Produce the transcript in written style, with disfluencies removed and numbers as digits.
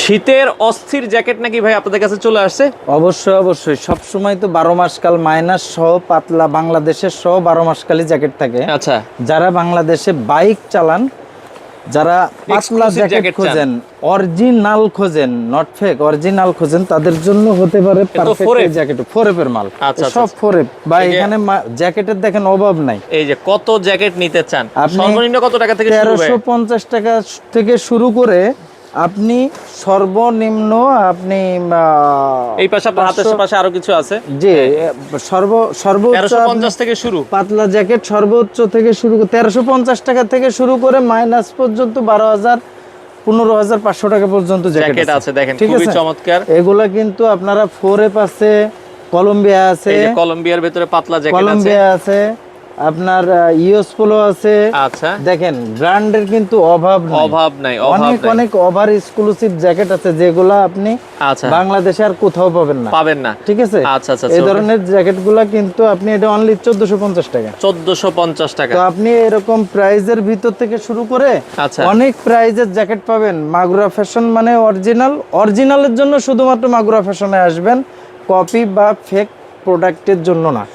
শীতের অস্থির জ্যাকেট নাকি ভাই আপনাদের কাছে চলে আসছে? অবশ্যই অবশ্যই, সবসময় তো 12 মাস কাল মাইনাস সহ পাতলা বাংলাদেশের সহ 12 মাস কালই জ্যাকেট থাকে। আচ্ছা, যারা বাংলাদেশে বাইক চালান, যারা পাতলা Exclusive জ্যাকেট জ্যাকেট খোঁজেন, অরিজিনাল খোঁজেন, নট ফেক, অরিজিনাল খোঁজেন, তাদের জন্য হতে পারে পারফেক্ট ফোরেপ? জ্যাকেট। ফোরেপের মাল, আচ্ছা, সব আচ্ছা। ফোরেপ। বা এই যে- এখানে জ্যাকেটের দেখেন অভাব নাই। এই যে কত জ্যাকেট নিতে চান, আপনি সর্বনিম্ন কত টাকা থেকে শুরু ভাই? 1350 টাকা থেকে শুরু করে আপনি সর্বনিম্ন আপনি এই পাশে আপনার হাতের 500 পাশে আরো কিছু আছে। জি, সর্বোচ্চ 1350 থেকে শুরু। পাতলা জ্যাকেট সর্বোচ্চ থেকে শুরু করে 1350 টাকা থেকে শুরু করে মাইনাস পর্যন্ত 12,000 15,500 টাকা পর্যন্ত জ্যাকেট জ্যাকেট আছে, দেখেন ঠিক খুবই আছে? চমৎকার। এগুলা কিন্তু আপনারা ফোরেপ আছে, কলম্বিয়া আছে, এই যে কলম্বিয়ার ভেতরে পাতলা জ্যাকেট আছে। কলম্বিয়া আছে, আপনার ইউএস পোলো আছে। আচ্ছা, দেখেন ব্র্যান্ডের কিন্তু অভাব নাই, অভাব নাই, অনেক অভাব নাই। অনেক ওভার এক্সক্লুসিভ জ্যাকেট আছে যেগুলা আপনি আচ্ছা, বাংলাদেশে আর কোথাও পাবেন না, পাবেন না। ঠিক আছে? আচ্ছা, আচ্ছা, এই আচ্ছা, ধরনের জ্যাকেটগুলা কিন্তু আপনি এটা অনলি 1450 টাকা। 1450 টাকা। তো আপনি এরকম প্রাইজের ভিতর থেকে শুরু করে আচ্ছা, অনেক প্রাইজের জ্যাকেট পাবেন। মাগুরা ফ্যাশন মানে অরিজিনালের জন্য শুধুমাত্র মাগুরা ফ্যাশনে আসবেন, কপি বা ফেক প্রোডাক্টের জন্য না।